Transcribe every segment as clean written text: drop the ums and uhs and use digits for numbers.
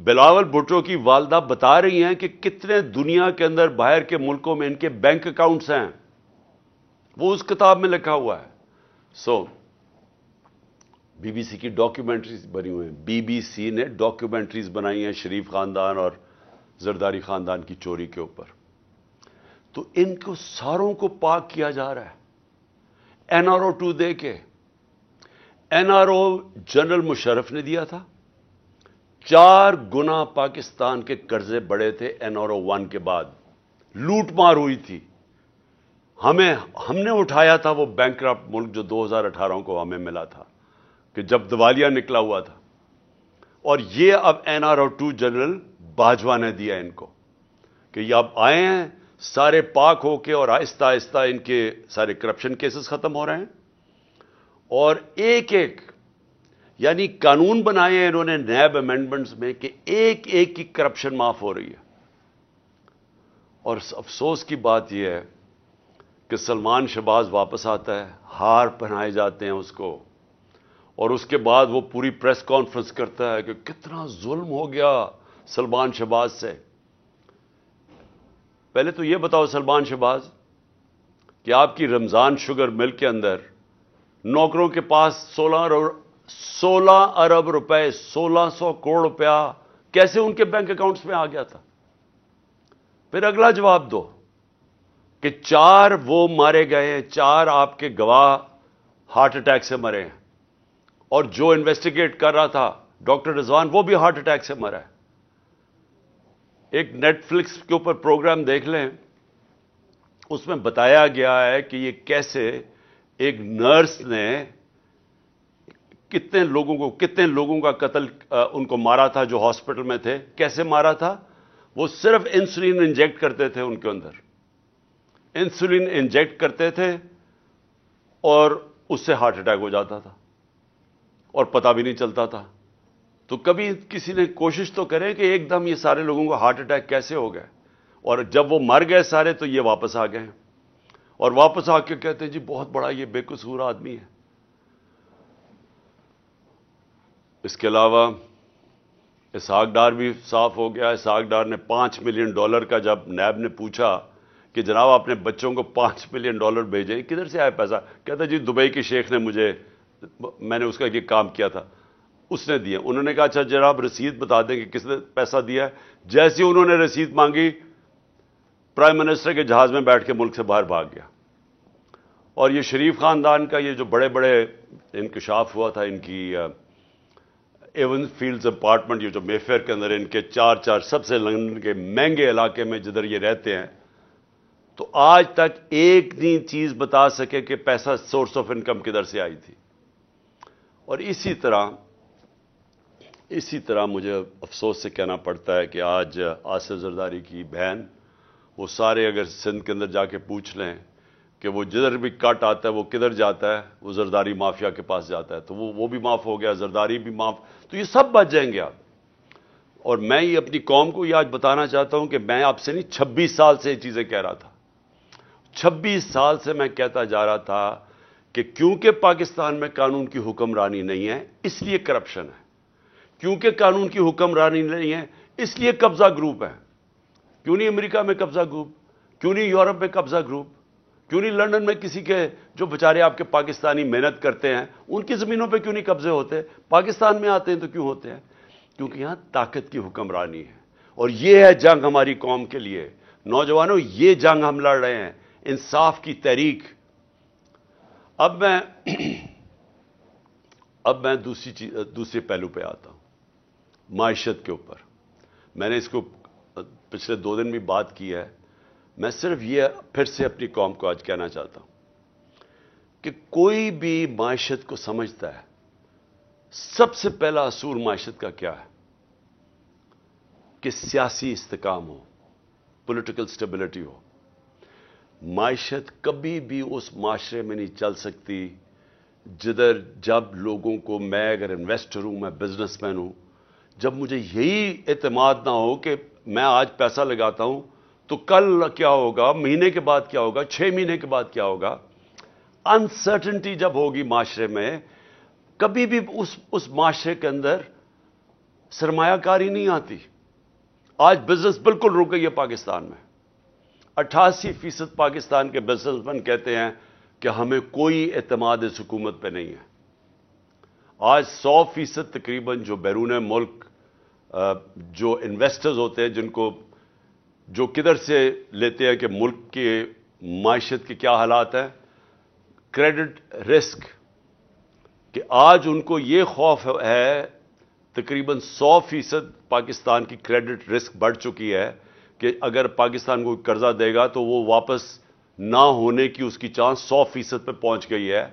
بلاول بھٹو کی والدہ بتا رہی ہیں کہ کتنے دنیا کے اندر باہر کے ملکوں میں ان کے بینک اکاؤنٹس ہیں، وہ اس کتاب میں لکھا ہوا ہے. سو بی بی سی کی ڈاکیومنٹریز بنی ہوئی ہیں، بی بی سی نے ڈاکیومنٹریز بنائی ہیں شریف خاندان اور زرداری خاندان کی چوری کے اوپر. تو ان کو ساروں کو پاک کیا جا رہا ہے این آر او 2 دے کے. N R O general Musharraf نے دیا تھا. 4 گنا پاکستان کے قرضے بڑے تھے این آر او 1 کے بعد. لوٹ مار ہوئی تھی. ہم نے اٹھایا تھا وہ بینکرپٹ ملک جو 2018 کو ہمیں ملا تھا کہ جب دیوالیہ نکلا ہوا تھا. اور یہ اب N R O 2 general Bajwa نے دیا ان کو کہ یہ اب آئے ہیں سارے پاک ہو کے، اور آہستہ آہستہ ان کے سارے کرپشن کیسز ختم ہو رہے ہیں. اور ایک ایک یعنی قانون بنائے ہیں انہوں نے نیب امینڈمنٹس میں کہ ایک ایک کی کرپشن معاف ہو رہی ہے. اور افسوس کی بات یہ ہے کہ سلمان شہباز واپس آتا ہے، ہار پہنائے جاتے ہیں اس کو، اور اس کے بعد وہ پوری پریس کانفرنس کرتا ہے کہ کتنا ظلم ہو گیا سلمان شہباز سے. پہلے تو یہ بتاؤ سلمان شہباز کہ آپ کی رمضان شوگر مل کے اندر نوکروں کے پاس 16 ارب روپے 1600 کروڑ روپیہ کیسے ان کے بینک اکاؤنٹس میں آ گیا تھا؟ پھر اگلا جواب دو کہ 4 وہ مارے گئے ہیں، 4 آپ کے گواہ ہارٹ اٹیک سے مرے ہیں، اور جو انویسٹیگیٹ کر رہا تھا ڈاکٹر رضوان وہ بھی ہارٹ اٹیک سے مرا ہے. ایک نیٹ فلکس کے اوپر پروگرام دیکھ لیں، اس میں بتایا گیا ہے کہ یہ کیسے ایک نرس نے کتنے لوگوں کا قتل ان کو مارا تھا جو ہاسپٹل میں تھے. کیسے مارا تھا؟ وہ صرف انسولین انجیکٹ کرتے تھے، ان کے اندر انسولین انجیکٹ کرتے تھے اور اس سے ہارٹ اٹیک ہو جاتا تھا اور پتہ بھی نہیں چلتا تھا. تو کبھی کسی نے کوشش تو کرے کہ ایک دم یہ سارے لوگوں کو ہارٹ اٹیک کیسے ہو گئے، اور جب وہ مر گئے سارے تو یہ واپس آ گئے، اور واپس آ کے کہتے ہیں جی بہت بڑا یہ بے قصور آدمی ہے. اس کے علاوہ اسحاق ڈار بھی صاف ہو گیا. اسحاق ڈار نے $5 ملین کا جب نیب نے پوچھا کہ جناب آپ نے بچوں کو $5 ملین بھیجے، کدھر سے آیا پیسہ؟ کہتا جی دبئی کے شیخ نے میں نے اس کا یہ کام کیا تھا، اس نے دیا. انہوں نے کہا اچھا جناب رسید بتا دیں کہ کس نے پیسہ دیا ہے. جیسے انہوں نے رسید مانگی، پرائم منسٹر کے جہاز میں بیٹھ کے ملک سے باہر بھاگ گیا. اور یہ شریف خاندان کا یہ جو بڑے بڑے انکشاف ہوا تھا، ان کی ایون فیلڈز اپارٹمنٹ یہ جو مے فیئر کے اندر ان کے 4 سب سے لندن کے مہنگے علاقے میں جدھر یہ رہتے ہیں، تو آج تک ایک نہیں چیز بتا سکے کہ پیسہ سورس آف انکم کدھر سے آئی تھی. اور اسی طرح مجھے افسوس سے کہنا پڑتا ہے کہ آج آصف زرداری کی بہن، وہ سارے اگر سندھ کے اندر جا کے پوچھ لیں کہ وہ جدھر بھی کٹ آتا ہے وہ کدھر جاتا ہے، وہ زرداری مافیا کے پاس جاتا ہے. تو وہ بھی معاف ہو گیا، زرداری بھی معاف، تو یہ سب بچ جائیں گے آپ. اور میں یہ اپنی قوم کو یہ آج بتانا چاہتا ہوں کہ میں آپ سے نہیں 26 سال سے یہ چیزیں کہہ رہا تھا. 26 سال سے میں کہتا جا رہا تھا کہ کیونکہ پاکستان میں قانون کی حکمرانی نہیں ہے اس لیے کرپشن ہے، کیونکہ قانون کی حکمرانی نہیں ہے اس لیے قبضہ گروپ ہے. کیوں نہیں امریکہ میں قبضہ گروپ؟ کیوں نہیں یورپ میں قبضہ گروپ؟ کیوں نہیں لندن میں کسی کے جو بیچارے آپ کے پاکستانی محنت کرتے ہیں ان کی زمینوں پہ کیوں نہیں قبضے ہوتے؟ پاکستان میں آتے ہیں تو کیوں ہوتے ہیں؟ کیونکہ یہاں طاقت کی حکمرانی ہے. اور یہ ہے جنگ ہماری قوم کے لیے. نوجوانوں یہ جنگ ہم لڑ رہے ہیں، انصاف کی تحریک. اب میں دوسرے پہلو پہ آتا ہوں، معیشت کے اوپر. میں نے اس کو پچھلے 2 دن بھی بات کی ہے. میں صرف یہ پھر سے اپنی قوم کو آج کہنا چاہتا ہوں کہ کوئی بھی معیشت کو سمجھتا ہے، سب سے پہلا اصول معیشت کا کیا ہے کہ سیاسی استحکام ہو، پولیٹیکل سٹیبلٹی ہو. معیشت کبھی بھی اس معاشرے میں نہیں چل سکتی جب لوگوں کو، میں اگر انویسٹر ہوں، میں بزنس مین ہوں، جب مجھے یہی اعتماد نہ ہو کہ میں آج پیسہ لگاتا ہوں تو کل کیا ہوگا، مہینے کے بعد کیا ہوگا، 6 مہینے کے بعد کیا ہوگا. انسرٹنٹی جب ہوگی معاشرے میں، کبھی بھی اس معاشرے کے اندر سرمایہ کاری نہیں آتی. آج بزنس بالکل رک گئی ہے پاکستان میں. 88% پاکستان کے بزنس مین کہتے ہیں کہ ہمیں کوئی اعتماد اس حکومت پہ نہیں ہے. آج 100% تقریباً جو بیرون ملک جو انویسٹرز ہوتے ہیں، جن کو جو کدھر سے لیتے ہیں کہ ملک کے معیشت کے کیا حالات ہیں، کریڈٹ رسک، کہ آج ان کو یہ خوف ہے، تقریباً 100% پاکستان کی کریڈٹ رسک بڑھ چکی ہے کہ اگر پاکستان کو قرضہ دے گا تو وہ واپس نہ ہونے کی اس کی چانس 100% پہ پہنچ گئی ہے.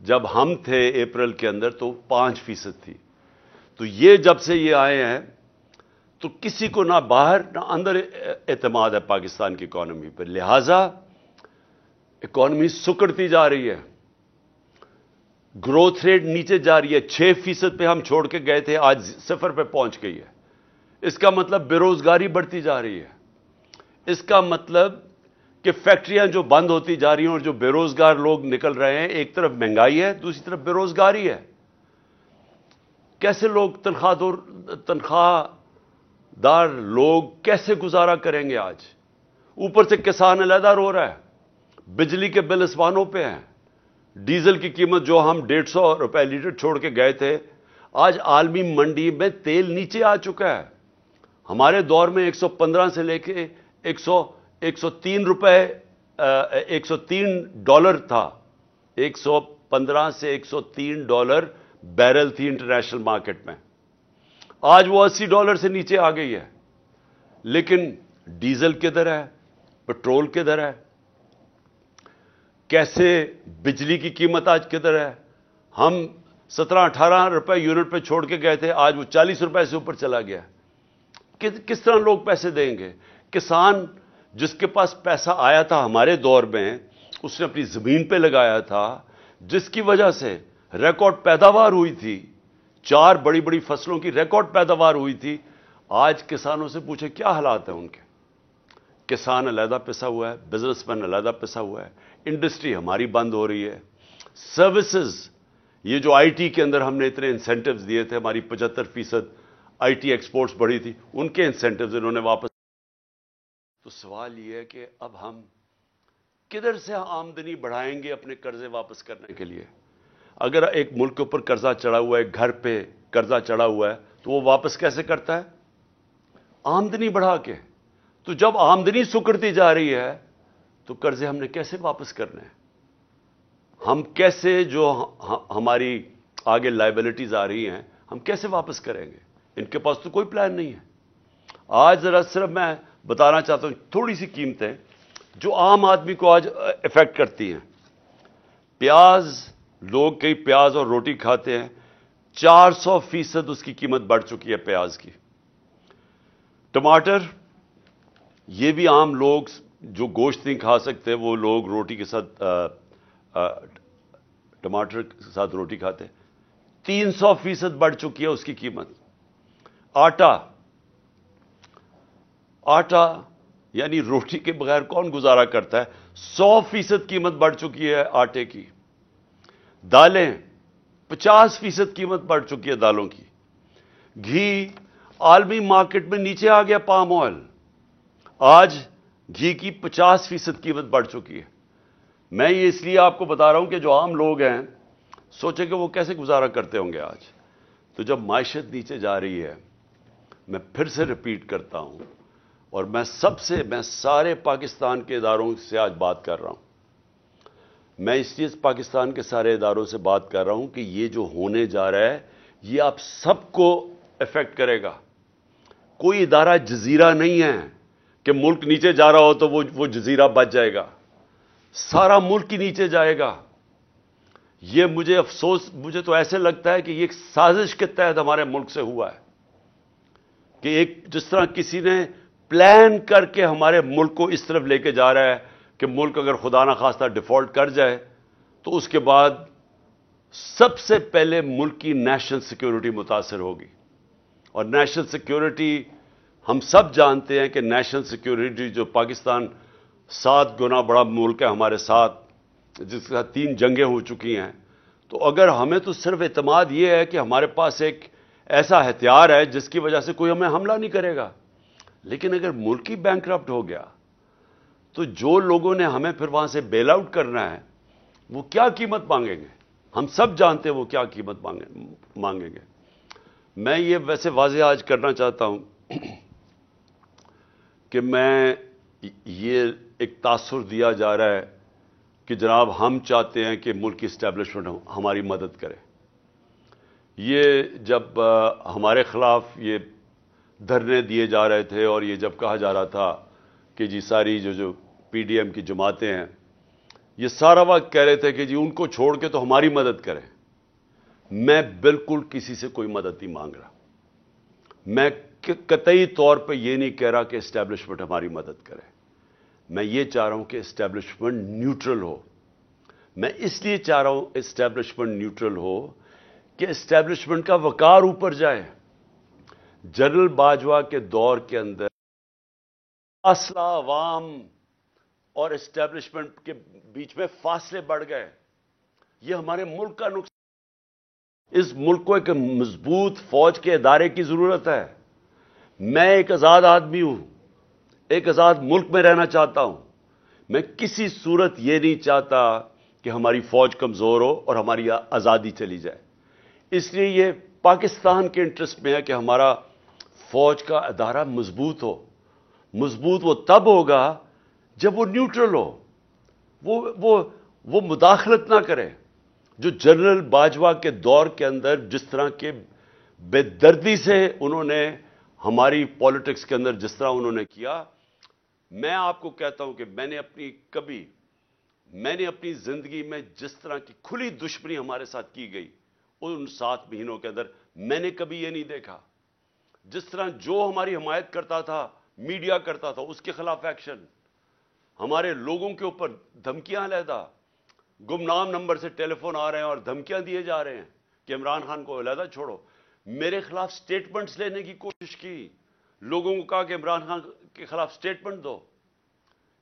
جب ہم تھے اپریل کے اندر تو 5% تھی. تو یہ جب سے یہ آئے ہیں تو کسی کو نہ باہر نہ اندر اعتماد ہے پاکستان کی اکانومی پر. لہذا اکانومی سکڑتی جا رہی ہے، گروتھ ریٹ نیچے جا رہی ہے. 6% پہ ہم چھوڑ کے گئے تھے، آج 0 پہ پہنچ گئی ہے. اس کا مطلب بے روزگاری بڑھتی جا رہی ہے. اس کا مطلب کہ فیکٹریاں جو بند ہوتی جا رہی ہیں اور جو بے روزگار لوگ نکل رہے ہیں. ایک طرف مہنگائی ہے، دوسری طرف بے روزگاری ہے. کیسے لوگ تنخواہ دار لوگ کیسے گزارا کریں گے آج؟ اوپر سے کسان علیحدہ رو رہا ہے، بجلی کے بل اسمانوں پہ ہیں، ڈیزل کی قیمت جو ہم 150 روپے لیٹر چھوڑ کے گئے تھے، آج عالمی منڈی میں تیل نیچے آ چکا ہے. ہمارے دور میں 115 سے لے کے 103 روپے $103 تھا. 115 سے $103 بیرل تھی انٹرنیشنل مارکیٹ میں. آج وہ $80 سے نیچے آ گئی ہے. لیکن ڈیزل کدھر ہے؟ پٹرول کدھر ہے؟ کیسے بجلی کی قیمت آج کدھر ہے؟ ہم 17-18 روپے یونٹ پہ چھوڑ کے گئے تھے، آج وہ 40 روپے سے اوپر چلا گیا. کس طرح لوگ پیسے دیں گے؟ کسان جس کے پاس پیسہ آیا تھا ہمارے دور میں، اس نے اپنی زمین پہ لگایا تھا، جس کی وجہ سے ریکارڈ پیداوار ہوئی تھی. 4 بڑی بڑی فصلوں کی ریکارڈ پیداوار ہوئی تھی. آج کسانوں سے پوچھے کیا حالات ہیں ان کے؟ کسان علیحدہ پسا ہوا ہے، بزنس مین علیحدہ پسا ہوا ہے، انڈسٹری ہماری بند ہو رہی ہے. سروسز، یہ جو آئی ٹی کے اندر ہم نے اتنے انسینٹیوز دیے تھے، ہماری 75% آئی ٹی ایکسپورٹس بڑھی تھی، ان کے انسینٹیوز انہوں نے واپس. تو سوال یہ ہے کہ اب ہم کدھر سے آمدنی بڑھائیں گے اپنے قرضے واپس کرنے کے لیے؟ اگر ایک ملک کے اوپر قرضہ چڑھا ہوا ہے، گھر پہ قرضہ چڑھا ہوا ہے، تو وہ واپس کیسے کرتا ہے؟ آمدنی بڑھا کے. تو جب آمدنی سکڑتی جا رہی ہے تو قرضے ہم نے کیسے واپس کرنے ہیں؟ ہم کیسے جو ہماری آگے لائبلٹیز آ رہی ہیں ہم کیسے واپس کریں گے؟ ان کے پاس تو کوئی پلان نہیں ہے. آج ذرا صرف میں بتانا چاہتا ہوں تھوڑی سی قیمتیں جو عام آدمی کو آج افیکٹ کرتی ہیں. پیاز، لوگ کئی پیاز اور روٹی کھاتے ہیں، 400% اس کی قیمت بڑھ چکی ہے پیاز کی. ٹماٹر، یہ بھی عام لوگ جو گوشت نہیں کھا سکتے وہ لوگ روٹی کے ساتھ ٹماٹر کے ساتھ روٹی کھاتے. 300% بڑھ چکی ہے اس کی قیمت. آٹا یعنی روٹی کے بغیر کون گزارا کرتا ہے؟ 100% قیمت بڑھ چکی ہے آٹے کی. دالیں، 50% قیمت بڑھ چکی ہے دالوں کی. گھی عالمی مارکیٹ میں نیچے آ گیا. پام آئل، آج گھی کی 50% قیمت بڑھ چکی ہے. میں یہ اس لیے آپ کو بتا رہا ہوں کہ جو عام لوگ ہیں سوچیں کہ وہ کیسے گزارا کرتے ہوں گے آج. تو جب معیشت نیچے جا رہی ہے، میں پھر سے ریپیٹ کرتا ہوں، اور میں سارے پاکستان کے اداروں سے آج بات کر رہا ہوں. میں اس لیے پاکستان کے سارے اداروں سے بات کر رہا ہوں کہ یہ جو ہونے جا رہا ہے یہ آپ سب کو افیکٹ کرے گا. کوئی ادارہ جزیرہ نہیں ہے کہ ملک نیچے جا رہا ہو تو وہ جزیرہ بچ جائے گا. سارا ملک ہی نیچے جائے گا. یہ مجھے تو ایسے لگتا ہے کہ یہ ایک سازش کے تحت ہمارے ملک سے ہوا ہے، کہ ایک جس طرح کسی نے پلان کر کے ہمارے ملک کو اس طرف لے کے جا رہا ہے کہ ملک اگر خدا نخواستہ ڈیفالٹ کر جائے تو اس کے بعد سب سے پہلے ملک کی نیشنل سیکیورٹی متاثر ہوگی. اور نیشنل سیکیورٹی ہم سب جانتے ہیں کہ نیشنل سیکیورٹی جو پاکستان 7 گنا بڑا ملک ہے ہمارے ساتھ، جس کے ساتھ 3 جنگیں ہو چکی ہیں. تو اگر ہمیں تو صرف اعتماد یہ ہے کہ ہمارے پاس ایک ایسا ہتھیار ہے جس کی وجہ سے کوئی ہمیں حملہ نہیں کرے گا. لیکن اگر ملک ہی بینکرپٹ ہو گیا تو جو لوگوں نے ہمیں پھر وہاں سے بیل آؤٹ کرنا ہے وہ کیا قیمت مانگیں گے؟ ہم سب جانتے ہیں وہ کیا قیمت مانگیں گے. میں یہ ویسے واضح آج کرنا چاہتا ہوں کہ میں یہ ایک تاثر دیا جا رہا ہے کہ جناب ہم چاہتے ہیں کہ ملک کی اسٹیبلشمنٹ ہماری مدد کرے. یہ جب ہمارے خلاف یہ دھرنے دیے جا رہے تھے اور یہ جب کہا جا رہا تھا کہ جی ساری جو پی ڈی ایم کی جماعتیں ہیں یہ سارا وقت کہہ رہے تھے کہ جی ان کو چھوڑ کے تو ہماری مدد کریں. میں بالکل کسی سے کوئی مدد نہیں مانگ رہا. میں قطعی طور پہ یہ نہیں کہہ رہا کہ اسٹیبلشمنٹ ہماری مدد کرے. میں یہ چاہ رہا ہوں کہ اسٹیبلشمنٹ نیوٹرل ہو. میں اس لیے چاہ رہا ہوں اسٹیبلشمنٹ نیوٹرل ہو کہ اسٹیبلشمنٹ کا وقار اوپر جائے. جنرل باجوہ کے دور کے اندر فاصلہ عوام اور اسٹیبلشمنٹ کے بیچ میں فاصلے بڑھ گئے. یہ ہمارے ملک کا نقصان. اس ملک کو ایک مضبوط فوج کے ادارے کی ضرورت ہے. میں ایک آزاد آدمی ہوں, ایک آزاد ملک میں رہنا چاہتا ہوں. میں کسی صورت یہ نہیں چاہتا کہ ہماری فوج کمزور ہو اور ہماری آزادی چلی جائے. اس لیے یہ پاکستان کے انٹرسٹ میں ہے کہ ہمارا فوج کا ادارہ مضبوط ہو. مضبوط وہ تب ہوگا جب وہ نیوٹرل ہو, وہ مداخلت نہ کرے. جو جنرل باجوہ کے دور کے اندر جس طرح کے بے دردی سے انہوں نے ہماری پالیٹکس کے اندر جس طرح انہوں نے کیا, میں آپ کو کہتا ہوں کہ میں نے اپنی زندگی میں جس طرح کی کھلی دشمنی ہمارے ساتھ کی گئی ان 7 مہینوں کے اندر میں نے کبھی یہ نہیں دیکھا. جس طرح جو ہماری حمایت کرتا تھا, میڈیا کرتا تھا, اس کے خلاف ایکشن, ہمارے لوگوں کے اوپر دھمکیاں علیحدہ, گمنام نمبر سے ٹیلی فون آ رہے ہیں اور دھمکیاں دیے جا رہے ہیں کہ عمران خان کو علیحدہ چھوڑو. میرے خلاف سٹیٹمنٹس لینے کی کوشش کی, لوگوں کو کہا کہ عمران خان کے خلاف سٹیٹمنٹ دو.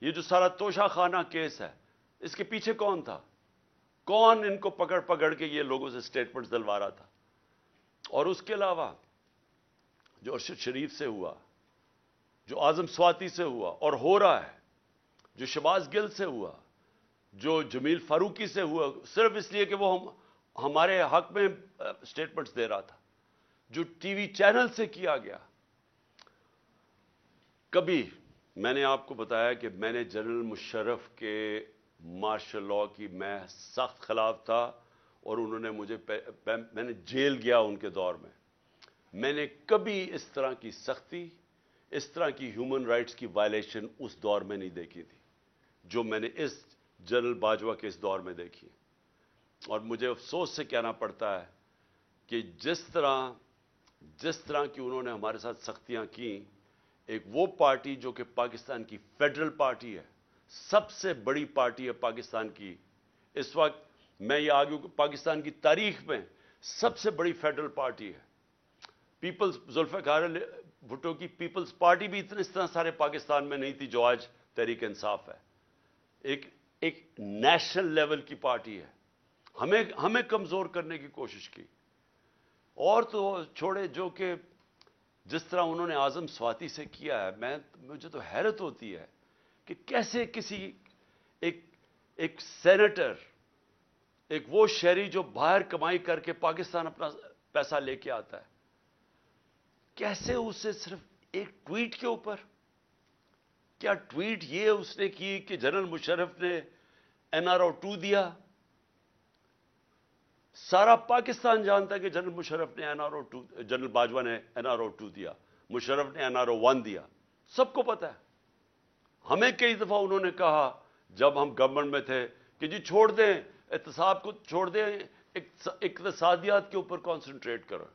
یہ جو سارا توشہ خانہ کیس ہے اس کے پیچھے کون تھا؟ کون ان کو پکڑ کے یہ لوگوں سے سٹیٹمنٹس دلوا رہا تھا؟ اور اس کے علاوہ جو ارشد شریف سے ہوا, جو اعظم سواتی سے ہوا اور ہو رہا ہے, جو شہباز گل سے ہوا, جو جمیل فاروقی سے ہوا صرف اس لیے کہ وہ ہمارے حق میں سٹیٹمنٹس دے رہا تھا, جو ٹی وی چینل سے کیا گیا. کبھی میں نے آپ کو بتایا کہ میں نے جنرل مشرف کے مارشل لاء کی میں سخت خلاف تھا اور انہوں نے میں نے جیل گیا ان کے دور میں. میں نے کبھی اس طرح کی سختی, اس طرح کی ہیومن رائٹس کی وائلیشن اس دور میں نہیں دیکھی تھی جو میں نے اس جنرل باجوہ کے اس دور میں دیکھی. اور مجھے افسوس سے کہنا پڑتا ہے کہ جس طرح کی انہوں نے ہمارے ساتھ سختیاں کی, ایک وہ پارٹی جو کہ پاکستان کی فیڈرل پارٹی ہے, سب سے بڑی پارٹی ہے پاکستان کی اس وقت, میں یہ آگوں کہ پاکستان کی تاریخ میں سب سے بڑی فیڈرل پارٹی ہے. ذوالفقار بھٹو کی پیپلز پارٹی بھی اس طرح سارے پاکستان میں نہیں تھی جو آج تحریک انصاف ہے. ایک نیشنل لیول کی پارٹی ہے. ہمیں کمزور کرنے کی کوشش کی. اور تو چھوڑے جو کہ جس طرح انہوں نے اعظم سواتی سے کیا ہے, مجھے تو حیرت ہوتی ہے کہ کیسے کسی ایک سینیٹر, ایک وہ شہری جو باہر کمائی کر کے پاکستان اپنا پیسہ لے کے آتا ہے, کیسے اسے صرف ایک ٹویٹ کے اوپر, کیا ٹویٹ یہ اس نے کی کہ جنرل مشرف نے NRO 2 دیا؟ سارا پاکستان جانتا ہے کہ جنرل مشرف نے جنرل باجوہ نے NRO 2 دیا, مشرف نے NRO 1 دیا, سب کو پتا ہے. ہمیں کئی دفعہ انہوں نے کہا جب ہم گورنمنٹ میں تھے کہ جی چھوڑ دیں احتساب کو, چھوڑ دیں اقتصادیات کے اوپر کانسنٹریٹ کرو,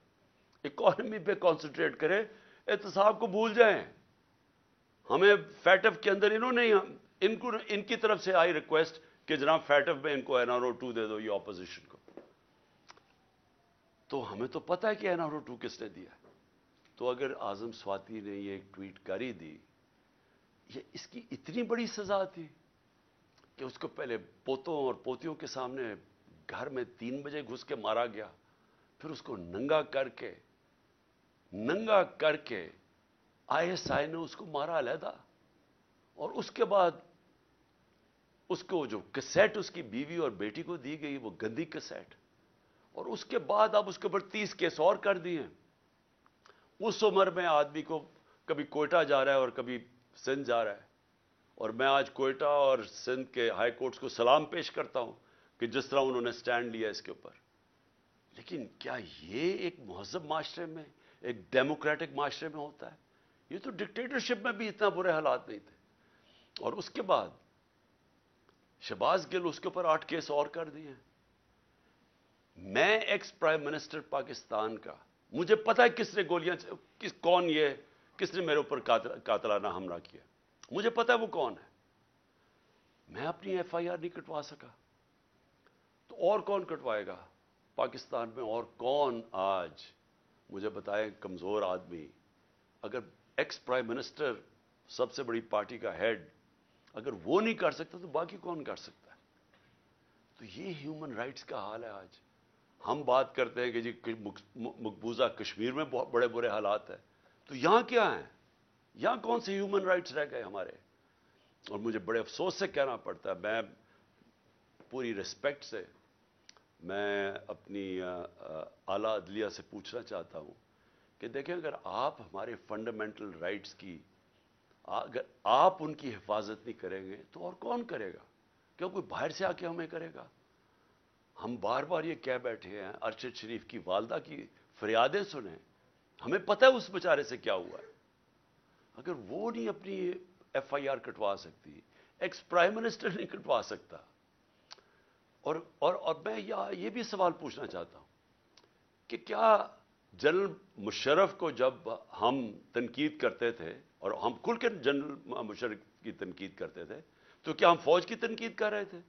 اکانومی پہ کانسنٹریٹ کریں, احتساب کو بھول جائیں. ہمیں فیٹف کے اندر انہوں نے ان کی طرف سے آئی ریکویسٹ کہ جناب فیٹف میں ان کو NRO 2 دے دو, یہ اپوزیشن کو. تو ہمیں تو پتہ ہے کہ NRO 2 کس نے دیا. تو اگر اعظم سواتی نے یہ ایک ٹویٹ کاری دی, یہ اس کی اتنی بڑی سزا تھی کہ اس کو پہلے پوتوں اور پوتیوں کے سامنے گھر میں 3 بجے گھس کے مارا گیا, پھر اس کو ننگا کر کے ننگا کر کے ISI نے اس کو مارا علیحدہ، اور اس کے بعد اس کو جو کیسٹ اس کی بیوی اور بیٹی کو دی گئی وہ گندی کیسٹ، اور اس کے بعد اب اس کے اوپر 30 کیس اور کر دیے ہیں۔ اس عمر میں آدمی کو کبھی کوئٹہ جا رہا ہے اور کبھی سندھ جا رہا ہے، اور میں آج کوئٹہ اور سندھ کے ہائی کورٹس کو سلام پیش کرتا ہوں کہ جس طرح انہوں نے سٹینڈ لیا اس کے اوپر۔ لیکن کیا یہ ایک مہذب معاشرے میں، ایک ڈیموکریٹک معاشرے میں ہوتا ہے؟ یہ تو ڈکٹیٹرشپ میں بھی اتنا برے حالات نہیں تھے۔ اور اس کے بعد شہباز گل، اس کے اوپر 8 کیس اور کر دیے ہیں۔ میں ایکس پرائم منسٹر پاکستان کا، مجھے پتا ہے کس نے گولیاں، کون یہ، کس نے میرے اوپر قاتلانہ حملہ کیا، مجھے پتا ہے وہ کون ہے۔ میں اپنی FIR نہیں کٹوا سکا، تو اور کون کٹوائے گا پاکستان میں؟ اور کون آج مجھے بتائیں کمزور آدمی، اگر ایکس پرائم منسٹر، سب سے بڑی پارٹی کا ہیڈ، اگر وہ نہیں کر سکتا تو باقی کون کر سکتا ہے؟ تو یہ ہیومن رائٹس کا حال ہے آج۔ ہم بات کرتے ہیں کہ جی مقبوضہ کشمیر میں بہت بڑے برے حالات ہیں، تو یہاں کیا ہیں؟ یہاں کون سے ہیومن رائٹس رہ گئے ہمارے؟ اور مجھے بڑے افسوس سے کہنا پڑتا ہے، میں پوری ریسپیکٹ سے میں اپنی اعلیٰ عدلیہ سے پوچھنا چاہتا ہوں کہ دیکھیں، اگر آپ ہمارے فنڈامنٹل رائٹس کی، اگر آپ ان کی حفاظت نہیں کریں گے تو اور کون کرے گا؟ کیا کوئی باہر سے آ کے ہمیں کرے گا؟ ہم بار بار یہ کہہ بیٹھے ہیں، ارشد شریف کی والدہ کی فریادیں سنیں، ہمیں پتہ ہے اس بیچارے سے کیا ہوا ہے۔ اگر وہ نہیں اپنی FIR کٹوا سکتی، ایکس پرائم منسٹر نہیں کٹوا سکتا، اور میں یہ بھی سوال پوچھنا چاہتا ہوں کہ کیا جنرل مشرف کو جب ہم تنقید کرتے تھے، اور ہم کھل کے جنرل مشرف کی تنقید کرتے تھے، تو کیا ہم فوج کی تنقید کر رہے تھے؟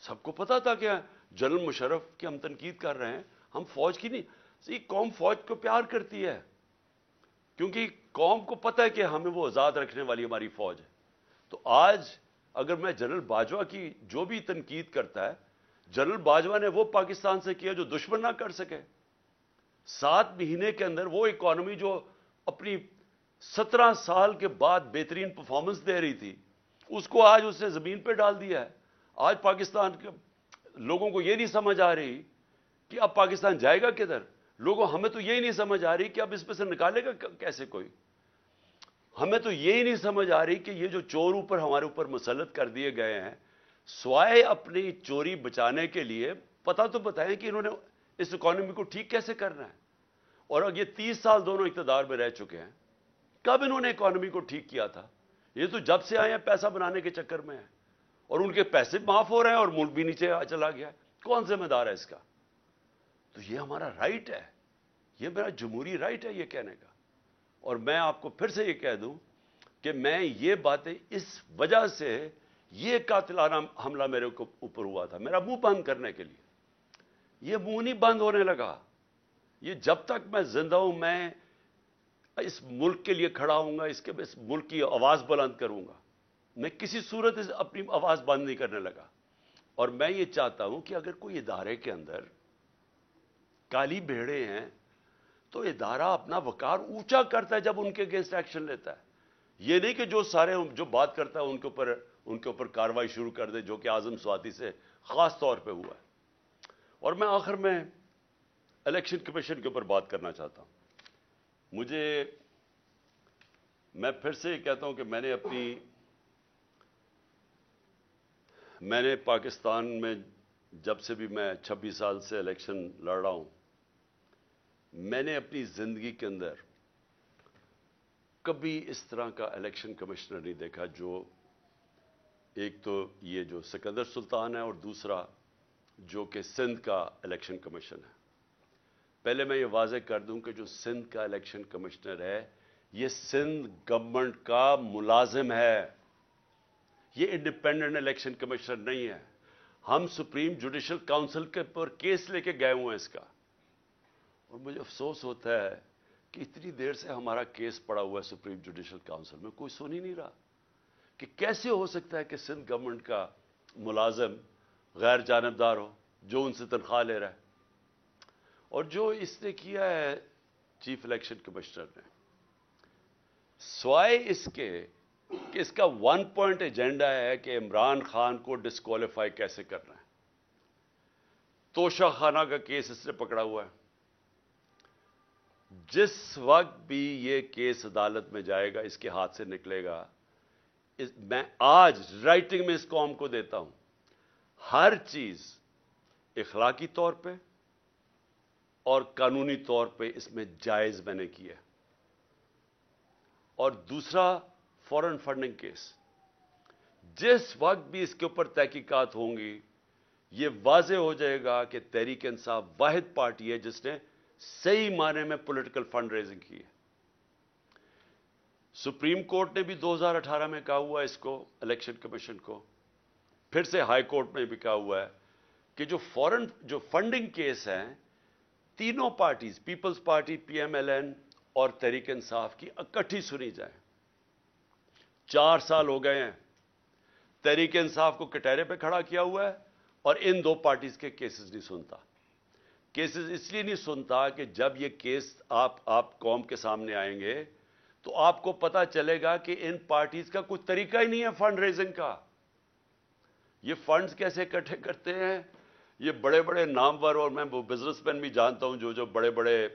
سب کو پتا تھا کہ جنرل مشرف کی ہم تنقید کر رہے ہیں، ہم فوج کی نہیں۔ یہ قوم فوج کو پیار کرتی ہے، کیونکہ قوم کو پتہ ہے کہ ہمیں وہ آزاد رکھنے والی ہماری فوج ہے۔ تو آج اگر میں جنرل باجوہ کی جو بھی تنقید کرتا ہے، جنرل باجوہ نے وہ پاکستان سے کیا جو دشمن نہ کر سکے۔ 7 مہینے کے اندر وہ اکانومی جو اپنی 17 سال کے بعد بہترین پرفارمنس دے رہی تھی، اس کو آج اس نے زمین پہ ڈال دیا ہے۔ آج پاکستان کے لوگوں کو یہ نہیں سمجھ آ رہی کہ اب پاکستان جائے گا کدھر۔ ہمیں تو یہی نہیں سمجھ آ رہی کہ اب اس میں سے نکالے گا کیسے کوئی۔ ہمیں تو یہی نہیں سمجھ آ رہی کہ یہ جو چور اوپر ہمارے اوپر مسلط کر دیے گئے ہیں، سوائے اپنی چوری بچانے کے لیے، پتہ تو بتائیں کہ انہوں نے اس اکانومی کو ٹھیک کیسے کرنا ہے۔ اور اب یہ 30 سال دونوں اقتدار میں رہ چکے ہیں، کب انہوں نے اکانومی کو ٹھیک کیا تھا؟ یہ تو جب سے آئے ہیں پیسہ بنانے کے چکر میں ہیں، اور ان کے پیسے معاف ہو رہے ہیں اور ملک بھی نیچے چلا گیا ہے۔ کون ذمہ دار ہے اس کا؟ تو یہ ہمارا رائٹ ہے، یہ میرا جمہوری رائٹ ہے یہ کہنے کا۔ اور میں آپ کو پھر سے یہ کہہ دوں کہ میں یہ باتیں اس وجہ سے، یہ قاتلانہ حملہ میرے اوپر ہوا تھا میرا منہ بند کرنے کے لیے۔ یہ منہ نہیں بند ہونے لگا، یہ جب تک میں زندہ ہوں میں اس ملک کے لیے کھڑا ہوں گا، اس ملک کی آواز بلند کروں گا۔ میں کسی صورت اپنی آواز بند نہیں کرنے لگا۔ اور میں یہ چاہتا ہوں کہ اگر کوئی ادارے کے اندر کالی بھیڑے ہیں تو ادارہ اپنا وقار اونچا کرتا ہے جب ان کے اگینسٹ ایکشن لیتا ہے۔ یہ نہیں کہ جو بات کرتا ہے ان کے اوپر کارروائی شروع کر دے، جو کہ اعظم سواتی سے خاص طور پہ ہوا ہے۔ اور میں آخر میں الیکشن کمیشن کے اوپر بات کرنا چاہتا ہوں۔ میں پھر سے یہ کہتا ہوں کہ میں نے پاکستان میں جب سے بھی میں 26 سال سے الیکشن لڑ رہا ہوں، میں نے اپنی زندگی کے اندر کبھی اس طرح کا الیکشن کمشنر نہیں دیکھا، جو ایک تو یہ جو سکندر سلطان ہے، اور دوسرا جو کہ سندھ کا الیکشن کمیشن ہے۔ پہلے میں یہ واضح کر دوں کہ جو سندھ کا الیکشن کمشنر ہے، یہ سندھ گورنمنٹ کا ملازم ہے، یہ انڈیپینڈنٹ الیکشن کمشنر نہیں ہے۔ ہم سپریم جوڈیشل کاؤنسل کے پر کیس لے کے گئے ہوئے ہیں اس کا، اور مجھے افسوس ہوتا ہے کہ اتنی دیر سے ہمارا کیس پڑا ہوا ہے سپریم جوڈیشل کاؤنسل میں، کوئی سن ہی نہیں رہا کہ کیسے ہو سکتا ہے کہ سندھ گورنمنٹ کا ملازم غیر جانبدار ہو جو ان سے تنخواہ لے رہا ہے۔ اور جو اس نے کیا ہے چیف الیکشن کمشنر نے، سوائے اس کے کہ اس کا 1 پوائنٹ ایجنڈا ہے کہ عمران خان کو ڈسکوالیفائی کیسے کرنا ہے۔ توشہ خانہ کا کیس اس نے پکڑا ہوا ہے۔ جس وقت بھی یہ کیس عدالت میں جائے گا، اس کے ہاتھ سے نکلے گا، میں آج رائٹنگ میں اس قوم کو دیتا ہوں، ہر چیز اخلاقی طور پہ اور قانونی طور پہ اس میں جائز میں نے کیا ہے۔ اور دوسرا فورن فنڈنگ کیس، جس وقت بھی اس کے اوپر تحقیقات ہوں گی، یہ واضح ہو جائے گا کہ تحریک انصاف واحد پارٹی ہے جس نے صحیح معنی میں پولیٹیکل فنڈ ریزنگ کی ہے۔ سپریم کورٹ نے بھی 2018 میں کہا ہوا ہے اس کو، الیکشن کمیشن کو، پھر سے ہائی کورٹ میں بھی کہا ہوا ہے کہ جو فنڈنگ کیس ہیں، تینوں parties, Peoples Party, P M L N اور تحریک انصاف کی اکٹھی سنی جائیں۔ 4 سال ہو گئے ہیں، تحریک انصاف کو کٹہرے پہ کھڑا کیا ہوا ہے اور ان دو پارٹیز کے کیسز نہیں سنتا۔ کیسز اس لیے نہیں سنتا کہ جب یہ کیس آپ قوم کے سامنے آئیں گے تو آپ کو پتا چلے گا کہ ان پارٹیز کا کوئی طریقہ ہی نہیں ہے فنڈ ریزنگ کا۔ یہ فنڈز کیسے اکٹھے کرتے ہیں، یہ بڑے بڑے نامور، اور میں وہ بزنس مین بھی جانتا ہوں جو بڑے بڑے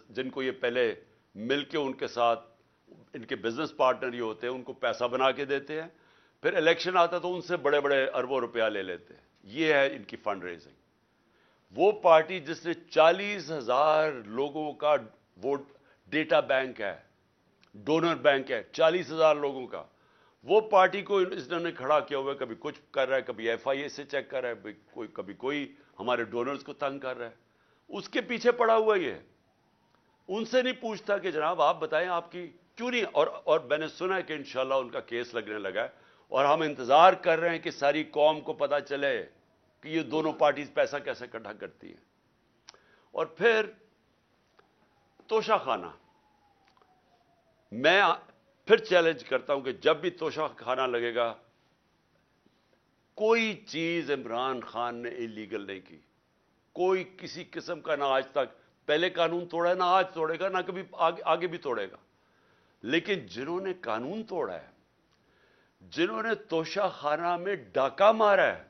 جن کو یہ پہلے مل کے ان کے ساتھ ان کے بزنس پارٹنر ہی ہوتے ہیں، ان کو پیسہ بنا کے دیتے ہیں، پھر الیکشن آتا تو ان سے بڑے بڑے اربوں روپیہ لے لیتے ہیں۔ یہ ہے ان کی فنڈ ریزنگ۔ وہ پارٹی جس نے 40,000 لوگوں کا ووٹ ڈیٹا بینک ہے، ڈونر بینک ہے 40,000 لوگوں کا، وہ پارٹی کو اس نے کھڑا کیا ہوا ہے، کبھی کچھ کر رہا ہے، کبھی ایف آئی اے سے چیک کر رہا ہے، کبھی کوئی ہمارے ڈونرز کو تنگ کر رہا ہے، اس کے پیچھے پڑا ہوا یہ، ان سے نہیں پوچھتا کہ جناب آپ بتائیں آپ کی کیوں نہیں، اور میں نے سنا ہے کہ انشاءاللہ ان کا کیس لگنے لگا ہے، اور ہم انتظار کر رہے ہیں کہ ساری قوم کو پتا چلے کہ یہ دونوں پارٹیز پیسہ کیسے اکٹھا کرتی ہیں۔ اور پھر توشہ خانہ، میں پھر چیلنج کرتا ہوں کہ جب بھی توشہ خانہ لگے گا، کوئی چیز عمران خان نے انلیگل نہیں کی، کوئی کسی قسم کا، نہ آج تک پہلے قانون توڑا ہے، نہ آج توڑے گا، نہ کبھی آگے بھی توڑے گا۔ لیکن جنہوں نے قانون توڑا ہے، جنہوں نے توشہ خانہ میں ڈاکہ مارا ہے،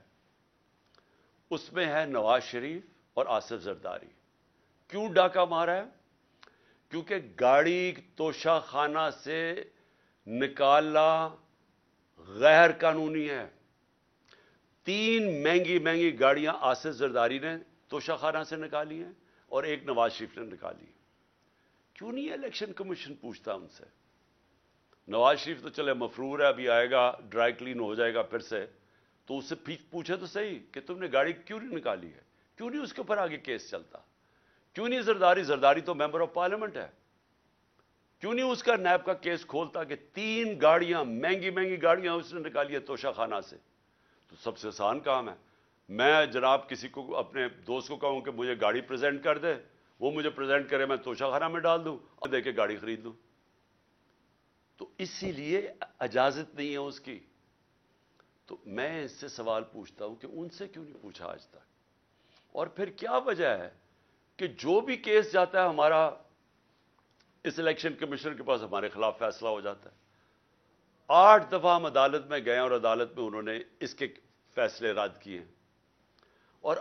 اس میں ہے نواز شریف اور آصف زرداری۔ کیوں ڈاکہ مارا ہے؟ کیونکہ گاڑی توشہ خانہ سے نکالنا غیر قانونی ہے۔ 3 مہنگی مہنگی گاڑیاں آصف زرداری نے توشہ خانہ سے نکالی ہیں اور ایک نواز شریف نے نکالی۔ کیوں نہیں الیکشن کمیشن پوچھتا ان سے؟ نواز شریف تو چلے مفرور ہے، ابھی آئے گا، ڈرائی کلین ہو جائے گا پھر سے، تو اس سے پوچھے تو صحیح کہ تم نے گاڑی کیوں نہیں نکالی ہے، کیوں نہیں اس کے اوپر آگے کیس چلتا، کیوں نہیں زرداری تو ممبر آف پارلیمنٹ ہے، کیوں نہیں اس کا نیب کا کیس کھولتا کہ 3 گاڑیاں مہنگی مہنگی گاڑیاں اس نے نکالی ہے توشہ خانہ سے۔ تو سب سے آسان کام ہے، میں جناب کسی کو اپنے دوست کو کہوں کہ مجھے گاڑی پریزنٹ کر دے، وہ مجھے پریزنٹ کرے، میں توشہ خانہ میں ڈال دوں اور دے کے گاڑی خرید لوں۔ تو اسی لیے اجازت نہیں ہے اس کی۔ تو میں اس سے سوال پوچھتا ہوں کہ ان سے کیوں نہیں پوچھا آج تک؟ اور پھر کیا وجہ ہے کہ جو بھی کیس جاتا ہے ہمارا اس الیکشن کمیشنر کے پاس، ہمارے خلاف فیصلہ ہو جاتا ہے؟ 8 دفعہ ہم عدالت میں گئے اور عدالت میں انہوں نے اس کے فیصلے رد کیے۔ اور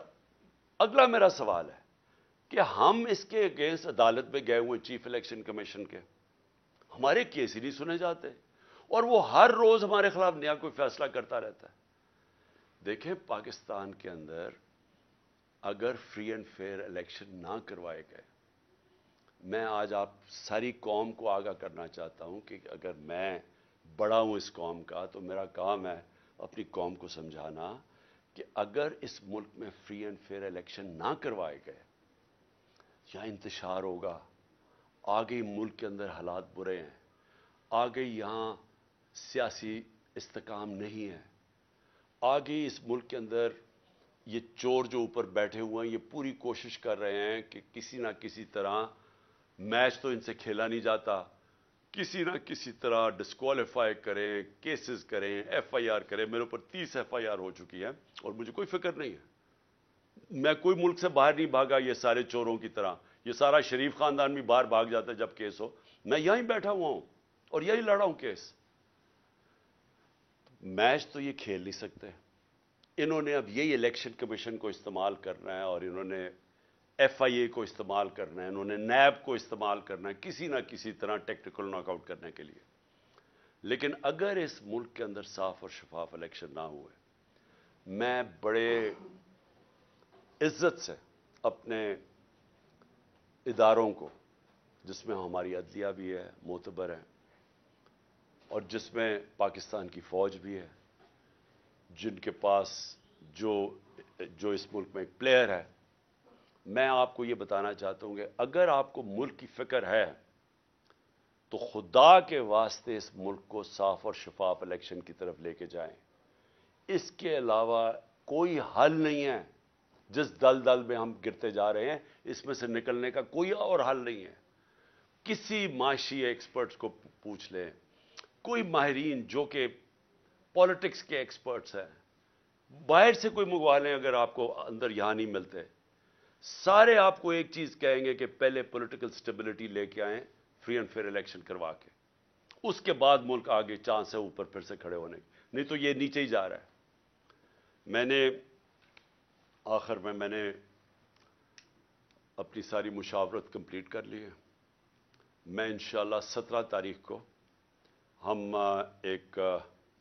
اگلا میرا سوال ہے کہ ہم اس کے اگینسٹ عدالت میں گئے ہوئے چیف الیکشن کمیشن کے، ہمارے کیس ہی نہیں سنے جاتے، اور وہ ہر روز ہمارے خلاف نیا کوئی فیصلہ کرتا رہتا ہے۔ دیکھیں، پاکستان کے اندر اگر فری اینڈ فیئر الیکشن نہ کروائے گئے، میں آج آپ ساری قوم کو آگاہ کرنا چاہتا ہوں کہ اگر میں بڑا ہوں اس قوم کا تو میرا کام ہے اپنی قوم کو سمجھانا کہ اگر اس ملک میں فری اینڈ فیئر الیکشن نہ کروائے گئے، یا انتشار ہوگا، آگے ملک کے اندر حالات برے ہیں، آگے یہاں سیاسی استحکام نہیں ہے، آگے اس ملک کے اندر یہ چور جو اوپر بیٹھے ہوئے ہیں یہ پوری کوشش کر رہے ہیں کہ کسی نہ کسی طرح، میچ تو ان سے کھیلا نہیں جاتا، کسی نہ کسی طرح ڈسکوالیفائی کریں، کیسز کریں، ایف آئی آر کریں۔ میرے اوپر 30 ایف آئی آر ہو چکی ہے اور مجھے کوئی فکر نہیں ہے، میں کوئی ملک سے باہر نہیں بھاگا یہ سارے چوروں کی طرح، یہ سارا شریف خاندان بھی باہر بھاگ جاتا ہے جب کیس ہو. میں یہیں بیٹھا ہوا ہوں اور یہی لڑا ہوں کیس. میچ تو یہ کھیل نہیں سکتے. انہوں نے اب یہی الیکشن کمیشن کو استعمال کرنا ہے اور انہوں نے ایف آئی اے کو استعمال کرنا ہے, انہوں نے نیب کو استعمال کرنا ہے کسی نہ کسی طرح ٹیکٹیکل ناک آؤٹ کرنے کے لیے. لیکن اگر اس ملک کے اندر صاف اور شفاف الیکشن نہ ہوئے, میں بڑے عزت سے اپنے اداروں کو, جس میں ہماری عدلیہ بھی ہے, معتبر ہے, اور جس میں پاکستان کی فوج بھی ہے, جن کے پاس جو اس ملک میں ایک پلیئر ہے, میں آپ کو یہ بتانا چاہتا ہوں کہ اگر آپ کو ملک کی فکر ہے تو خدا کے واسطے اس ملک کو صاف اور شفاف الیکشن کی طرف لے کے جائیں. اس کے علاوہ کوئی حل نہیں ہے. جس دل میں ہم گرتے جا رہے ہیں, اس میں سے نکلنے کا کوئی اور حل نہیں ہے. کسی معاشی ایکسپرٹس کو پوچھ لیں, کوئی ماہرین جو کہ پالیٹکس کے ایکسپرٹس ہیں, باہر سے کوئی منگوا لیں اگر آپ کو اندر یہاں نہیں ملتے, سارے آپ کو ایک چیز کہیں گے کہ پہلے پولیٹیکل سٹیبلٹی لے کے آئیں, فری اینڈ فیئر الیکشن کروا کے, اس کے بعد ملک آگے چانس ہے اوپر پھر سے کھڑے ہونے کی, نہیں تو یہ نیچے ہی جا رہا ہے. میں نے آخر میں نے اپنی ساری مشاورت کمپلیٹ کر لی ہے. میں انشاءاللہ 17 تاریخ کو ہم ایک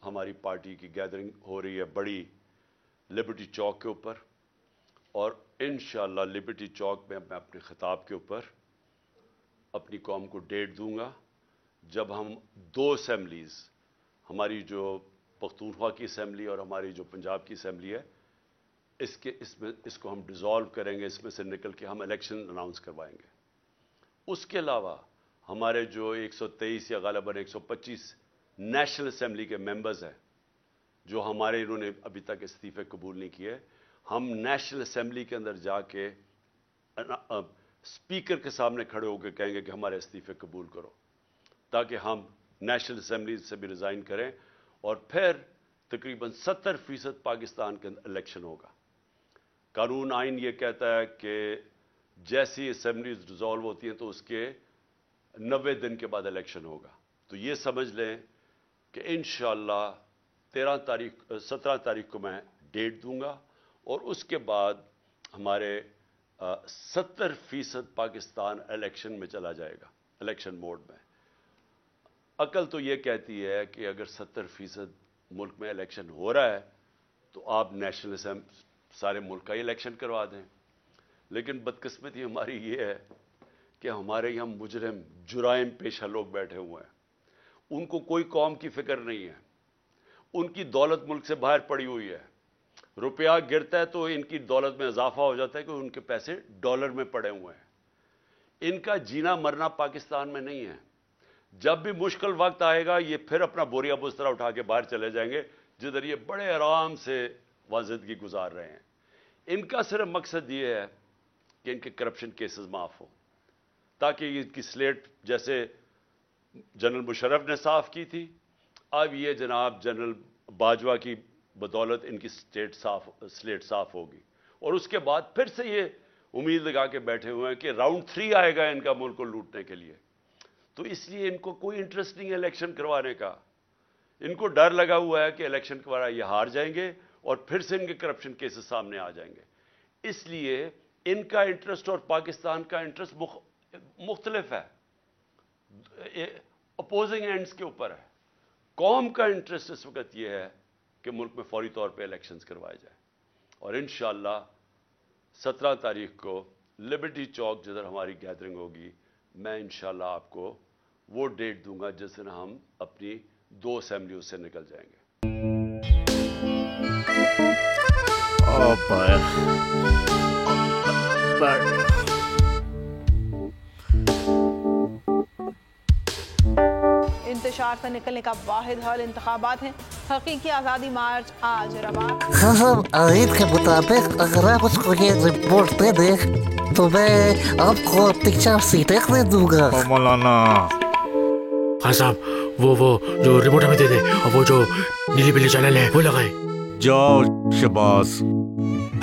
ہماری پارٹی کی گیدرنگ ہو رہی ہے بڑی لبرٹی چوک کے اوپر, اور انشاءاللہ لبرٹی چوک میں میں اپنے خطاب کے اوپر اپنی قوم کو ڈیٹ دوں گا جب ہم 2 اسمبلیز, ہماری جو پختونخوا کی اسمبلی اور ہماری جو پنجاب کی اسمبلی ہے, اس کو ہم ڈیزالو کریں گے, اس میں سے نکل کے ہم الیکشن اناؤنس کروائیں گے. اس کے علاوہ ہمارے جو 123 یا غالباً 125 نیشنل اسمبلی کے ممبرز ہیں جو ہمارے انہوں نے ابھی تک استعفے قبول نہیں کیے, ہم نیشنل اسمبلی کے اندر جا کے اسپیکر کے سامنے کھڑے ہو کے کہیں گے کہ ہمارے استعفے قبول کرو, تاکہ ہم نیشنل اسمبلی سے بھی ریزائن کریں, اور پھر تقریباً 70% پاکستان کے اندر الیکشن ہوگا. قانون آئین یہ کہتا ہے کہ جیسی اسمبلیز ڈیزالو ہوتی ہیں تو اس کے 90 دن کے بعد الیکشن ہوگا. تو یہ سمجھ لیں کہ انشاءاللہ 17 تاریخ کو میں ڈیٹ دوں گا, اور اس کے بعد ہمارے 70% پاکستان الیکشن میں چلا جائے گا, الیکشن موڈ میں. عقل تو یہ کہتی ہے کہ اگر 70% ملک میں الیکشن ہو رہا ہے تو آپ نیشنل اسمبلی سارے ملک کا ہی الیکشن کروا دیں. لیکن بدقسمتی ہماری یہ ہے کہ ہمارے یہاں مجرم جرائم پیشہ لوگ بیٹھے ہوئے ہیں, ان کو کوئی قوم کی فکر نہیں ہے, ان کی دولت ملک سے باہر پڑی ہوئی ہے. روپیہ گرتا ہے تو ان کی دولت میں اضافہ ہو جاتا ہے کہ ان کے پیسے ڈالر میں پڑے ہوئے ہیں. ان کا جینا مرنا پاکستان میں نہیں ہے. جب بھی مشکل وقت آئے گا یہ پھر اپنا بوریا بستر اٹھا کے باہر چلے جائیں گے, جدھر یہ بڑے آرام سے زندگی گزار رہے ہیں. ان کا صرف مقصد یہ ہے کہ ان کے کرپشن کیسز معاف ہو, تاکہ ان کی سلیٹ جیسے جنرل مشرف نے صاف کی تھی, اب یہ جناب جنرل باجوہ کی بدولت ان کی سلیٹ صاف ہوگی, اور اس کے بعد پھر سے یہ امید لگا کے بیٹھے ہوئے ہیں کہ راؤنڈ 3 آئے گا ان کا ملک کو لوٹنے کے لیے. تو اس لیے ان کو کوئی انٹرسٹ نہیں ہے الیکشن کروانے کا. ان کو ڈر لگا ہوا ہے کہ الیکشن کروانا یہ ہار جائیں گے اور پھر سے ان کے کرپشن کیسز سامنے آ جائیں گے. اس لیے ان کا انٹرسٹ اور پاکستان کا انٹرسٹ مختلف ہے, اپوزنگ اینڈز کے اوپر ہے. قوم کا انٹرسٹ اس وقت یہ ہے کہ ملک میں فوری طور پہ الیکشنز کروائے جائیں, اور انشاءاللہ 17 تاریخ کو لبرٹی چوک جدھر ہماری گیدرنگ ہوگی, میں انشاءاللہ آپ کو وہ ڈیٹ دوں گا جس دن ہم اپنی 2 اسمبلیوں سے نکل جائیں گے. انتشار سے نکلنے کا واحد حل انتخابات ہیں. حقیقی آزادی مارچ آج رواں. خاصم عید کے مطابق اگر آپ اس کو یہ رپورٹ دے دیں تو میں آپ کو 3-4 سیٹیں خرید دوں گا. مولانا خان صاحب وہ جو رپورٹ ہمیں دے دے, اور وہ جو نیلی پیلی چینل ہے وہ لگائے. جاؤ شباز,